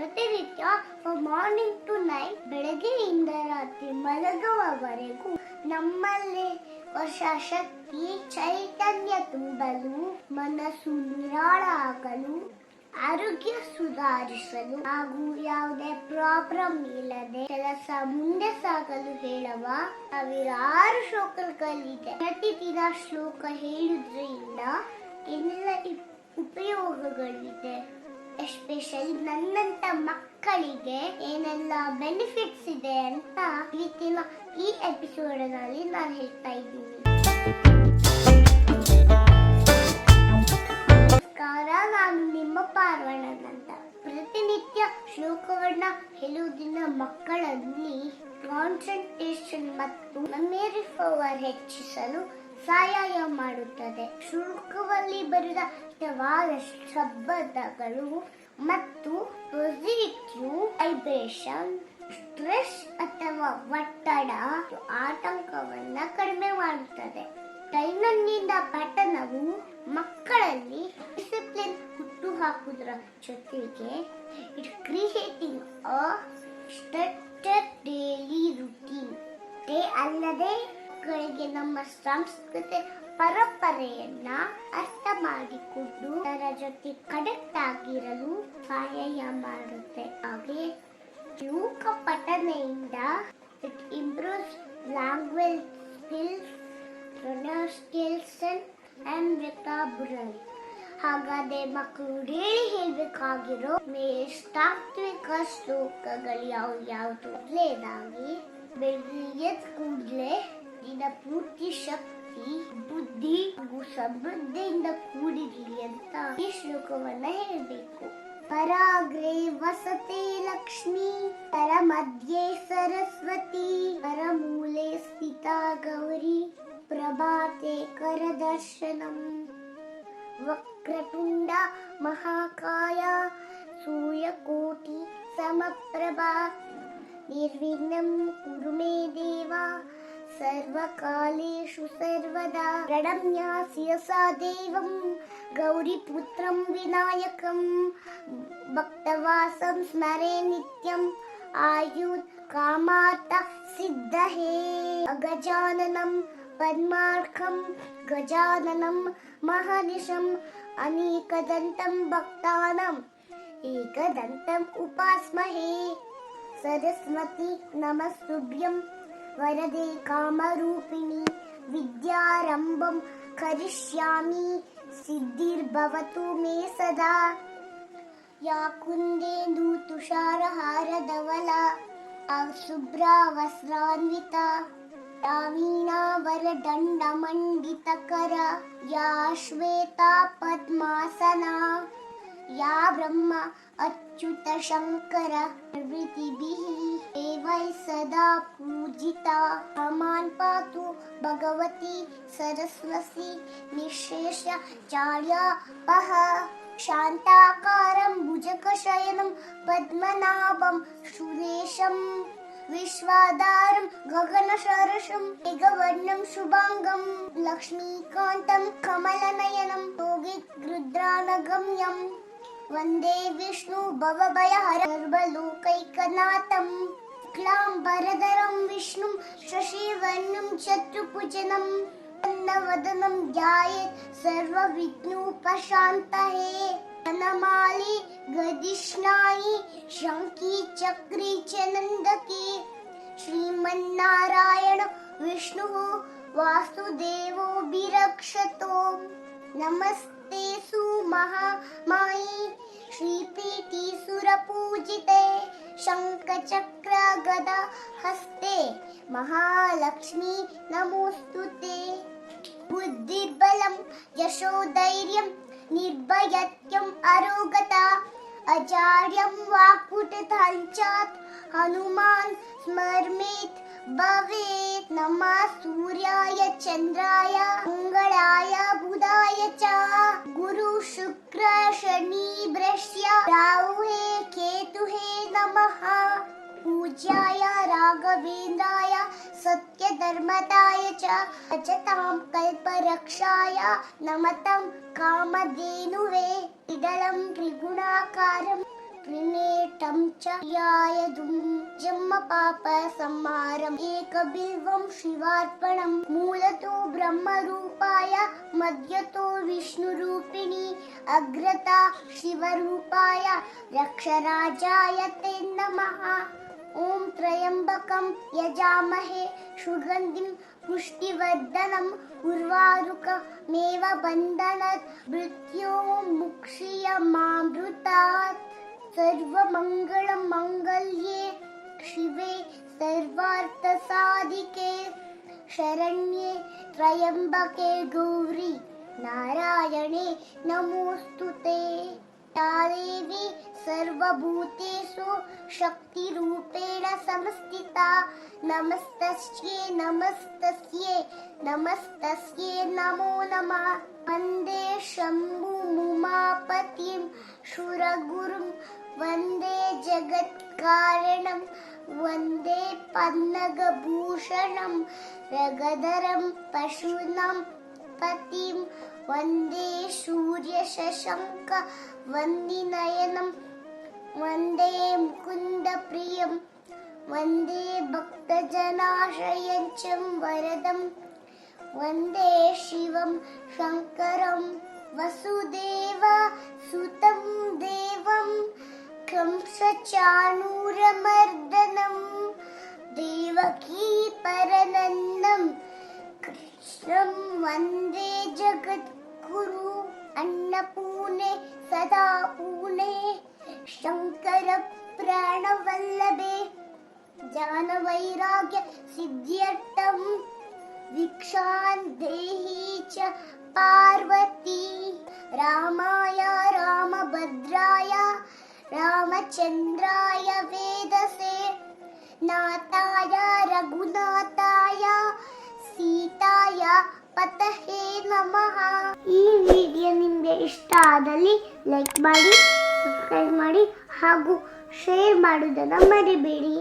ಪ್ರತಿನಿತ್ಯ morning to night, ಬೆಳಗ್ಗೆಯಿಂದ ರಾತ್ರಿ ಮಲಗುವವರೆಗೂ ನಮ್ಮಲ್ಲಿ ಹೊಸ ಶಕ್ತಿ ಚೈತನ್ಯ ತುಂಬಲು, ಮನಸ್ಸು ನಿರಾಳ ಆಗಲು, ಆರೋಗ್ಯ ಸುಧಾರಿಸಲು ಹಾಗೂ ಯಾವುದೇ ಪ್ರಾಬ್ಲಮ್ ಇಲ್ಲದೆ ಕೆಲಸ ಮುಂದೆ ಸಾಗಲು ಹೇಳುವ ಸಾವಿರಾರು ಶ್ಲೋಕಗಳಿದೆ. ಪ್ರತಿದಿನ ಶ್ಲೋಕ ಹೇಳುವುದರಿಂದ ಎಲ್ಲ ಉಪಯೋಗಗಳಿದೆ. ಎಸ್ಪೆಷಲಿ ನನ್ನಂತ ಮಕ್ಕಳಿಗೆ ಏನೆಲ್ಲ ಬೆನಿಫಿಟ್ಸ್ ಇದೆ ಅಂತ ಇವತ್ತಿನ ಈ ಎಪಿಸೋಡ್ ನಲ್ಲಿ ನಾನು ಹೇಳ್ತಾ ಇದ್ದೀನಿ. ನಮಸ್ಕಾರ, ನಾನು ನಿಮ್ಮ ಪಾರ್ವಣನ್ ಅಂತ. ಪ್ರತಿನಿತ್ಯ ಶ್ಲೋಕಗಳನ್ನ ಹೇಳುವುದರಿಂದ ಮಕ್ಕಳಲ್ಲಿ ಕಾನ್ಸಂಟ್ರೇಷನ್ ಮತ್ತು ಮೆಮೊರಿ ಪವರ್ ಹೆಚ್ಚಿಸಲು ಸಹಾಯ ಮಾಡುತ್ತದೆ. ಶ್ಲೋಕದಲ್ಲಿ ಬರೆದ ಇಷ್ಟವಾದ ಶಬ್ದಗಳು ಮತ್ತು ಪಾಸಿಟಿವ್ ವೈಬ್ರೇಷನ್ ಸ್ಟ್ರೆಸ್ ಅಥವಾ ಒತ್ತಡ ಆತಂಕವನ್ನ ಕಡಿಮೆ ಮಾಡುತ್ತದೆ. ದೈನಂದಿನ ಪಠಣವು ಮಕ್ಕಳಲ್ಲಿ ಡಿಸಿಪ್ಲಿನ್ ಹುಟ್ಟುಹಾಕುವುದರ ಜೊತೆಗೆ it creating a structured daily routine ಅಲ್ಲದೆ ಮಕ್ಕಳಿಗೆ ನಮ್ಮ ಸಂಸ್ಕೃತಿ ಪರಂಪರೆಯನ್ನ ಅರ್ಥ ಮಾಡಿಕೊಂಡು ಅದರ ಜೊತೆ ಕನೆಕ್ಟ್ ಆಗಿರಲು ಸಹಾಯ ಮಾಡುತ್ತೆ. ಹಾಗೆ ಶ್ಲೋಕ ಪಠಣೆಯಿಂದ it improves language skills, pronunciation and vocabulary. ಹಾಗಾದ್ರೆ ಮಕ್ಕಳು ಹೇಳ್ಬೇಕಾಗಿರೋ ತಾತ್ವಿಕ ಶ್ಲೋಕಗಳು ಯಾವ್ದು? ಮೊದಲನೇದಾಗಿ ಬೆಳಿಗ್ಗೆ ಕೂಡಲೇ ದಿನ ಪೂರ್ತಿ ಶಕ್ತಿ, ಬುದ್ಧಿ ಹಾಗೂ ಸಮೃದ್ಧಿಯಿಂದ ಕೂಡಿರಲಿ ಅಂತ ಈ ಶ್ಲೋಕವನ್ನ ಹೇಳ್ಬೇಕು. ಪರಾಗ್ರೇ ವಸತೆ ಲಕ್ಷ್ಮೀ, ಪರ ಮಧ್ಯೆ ಸರಸ್ವತಿ, ಪರ ಮೂಲೆ ಸ್ಥಿತಾ ಗೌರಿ, ಪ್ರಭಾತೆ ಕರದರ್ಶನಂ, ವಕ್ರತುಂಡ ಮಹಾಕಾಯ, ಸೂರ್ಯಕೋಟಿ ಸಮಪ್ರಭಾ, ನಿರ್ವಿಘ್ನಂ ಕುರು ಮೇ ದೇವ, ಸರ್ವಕಾಲೇಷು ಸರ್ವದಾ, ಪ್ರಣಮ್ಯಾಸ್ಯ ದೇವಂ ಗೌರಿಪುತ್ರಂ ವಿನಾಯಕಂ, ಭಕ್ತವಾಸಂ ಸ್ಮರೇ ನಿತ್ಯಂ, ಆಯುರ್ ಕಾಮಾರ್ಥ ಸಿದ್ಧಹೇ. ಗಜಾನನಂ ಪದ್ಮಾರ್ಕಂ ಗಜಾನನಂ ಮಹರ್ನಿಶಂ, ಅನೇಕದಂತಂ ಭಕ್ತಾನಾಂ ಏಕದಂತಂ ಉಪಾಸ್ಮಹೇ. ಸರಸ್ವತಿ ನಮಸ್ತುಭ್ಯಂ ವರದೆ ಕಾಮರೂಪಿಣಿ, ವಿದ್ಯಾರಂಭಂ ಕರಿಷ್ಯಾಮಿ, ಸಿದ್ಧಿರ್ಭವತು ಮೇ ಸದಾ. ಯಾ ಕುಂದೇಂದು ತುಷಾರಹಾರಧವಲ, ಶುಭ್ರಾ ವಸ್ತ್ರಾನ್ವಿತಾ, ಯಾ ವೀಣಾವರದಂಡಮಂಡಿತಕರ, ಯಾ ಶ್ವೇತಾ ಪದ್ಮಾಸನಾ, ಯಾ ಬ್ರಹ್ಮ ಅಚ್ಯುತ ಶಂಕರ ಪ್ರಭೃತಿಭಿಃ ದೇವೈಃ ಸದಾ ಪೂಜಿತಾ. ಮಾಂ ಪಾತು ಭಗವತಿ ಸರಸ್ವತಿ ನಿಶೇಷ ಚಾರ್ಯಾಪಃ, ಶಾಂತಾಕಾರಂ ಭುಜಗಶಯನಂ ಪದ್ಮನಾಭಂ ಸುರೇಶಂ, ವಿಶ್ವಾಧಾರಂ ಗಗನಸದೃಶಂ ಮೇಘವರ್ಣಂ ಶುಭಾಂಗಂ, ಲಕ್ಷ್ಮೀಕಾಂತಂ ಕಮಲನಯನಂ ಯೋಗಿರುದ್ರಾನಗಮ್ಯಂ, ವಂದೇ ವಿಷ್ಣು ಭವಭಯಹರ ಸರ್ವಲೋಕೈಕನಾಥಂ, ಶುಕ್ಲಾಂಬರಧರಂ ವಿಷ್ಣುಂ ಶಶಿವರ್ಣಂ ಚತುರ್ಭುಜಂ, ಪ್ರಸನ್ನವದನಂ ಧ್ಯಾಯೇತ್ ಸರ್ವವಿಘ್ನೋಪಶಾಂತಯೇ. ವನಮಾಲಿ ಗದಿಷ್ಣಾಯಿ ಶಂಖಿ ಚಕ್ರಿ ಚನಂದಕಿ, ಶ್ರೀಮನ್ನಾರಾಯಣ ವಿಷ್ಣು ವಾಸುದೇವೋಭಿರಕ್ಷತೋ. ನಮಸ್ತೆ ಸುಮಹಾಮಾಯಿ ಶ್ರೀಪೀಠಿ ಸುರಪೂಜಿತೆ, ಶಂಖಚಕ್ರ ಗದಾ ಹಸ್ತೆ ಮಹಾಲಕ್ಷ್ಮೀ ನಮೋಸ್ತುತೆ. ಬುದ್ಧಿರ್ಬಲಂ ಯಶೋಧೈರ್ಯಂ ನಿರ್ಭಯತ್ವಂ ಅರೋಗತಾ, ಅಜಾಡ್ಯಂ ವಾಕ್ಪಟುತಂಚಾತ್ ಹನುಮಾನ್ ಸ್ಮರ್ಮೇತ್ ಭವೇತ್. ನಮಃ ಸೂರ್ಯಾಯ ಚಂದ್ರಾಯ ಮಂಗಳಾಯ ಬುಧಾಯ ಚ, ಗುರು ಶುಕ್ರ ಶನಿ ಬೃಹಸ್ಪತಿ ರಾಹುವೇ ಕೇತುಹೇ ನಮಃ. पूज्याय राघवेन्द्राय सत्यधर्मदाय च भजतां कल्परक्षाय नमतं कामधेनुवे इदलं त्रिगुणाकारं त्रिनेत्रं च यायदुं जन्म पाप संहारम् एकबिल्वं शिवार्पणम् मूलतो ब्रह्मरूपाय मध्यतो विष्णुरूपिणी अग्रता शिवरूपाय रक्षराजाय ते नमः। ओम त्र्यंबकं यजामहे सुगंधिं पुष्टिवर्धनम् उर्वारुकमेव बन्धनात् मृत्योर्मुक्षीयमामृतात्। सर्वमङ्गलं मङ्गल्ये शिवे सर्वार्थसाधिके शरण्ये त्र्यंबके गौरी नारायणे नमोस्तुते। देवी सर्वभूतेषु शक्तिरूपेण संस्थिता नमस्तस्यै नमस्तस्यै नमस्तस्यै नमो नमः। वन्दे शम्भुमुमापतिं सुरगुरुं वन्दे जगत्कारणं वन्दे पन्नगभूषणं रगधरं पशूनां पतिं वन्दे सूर्यशशाङ्क वन्दिनयनं वन्दे मुकुन्दप्रियं वन्दे भक्तजनाश्रयं च वरदं वन्दे शिवं शङ्करं वसुदेव सुतं देवं कंसचाणूरमर्दनं देवकी परनन्दं कृष्णं वन्दे जगद्गुरु अन्नपूर्णे सदा पूर्णे शंकर प्राणवल्लभे ज्ञानवैराग्य सिद्ध्यर्थं भिक्षां देहि च पार्वती। रामाय रामभद्राय रामचन्द्राय वेदसे नाथाय रघुनाथाय सीताय ಪತಹೇ ನಮಃ। ಈ ವಿಡಿಯೋ ನಿಮಗೆ ಇಷ್ಟ ಆದಲ್ಲಿ ಲೈಕ್ ಮಾಡಿ, ಸಬ್ಸ್ಕ್ರೈಬ್ ಮಾಡಿ ಹಾಗೂ ಶೇರ್ ಮಾಡುವುದನ್ನು ಮರಿಬೇಡಿ.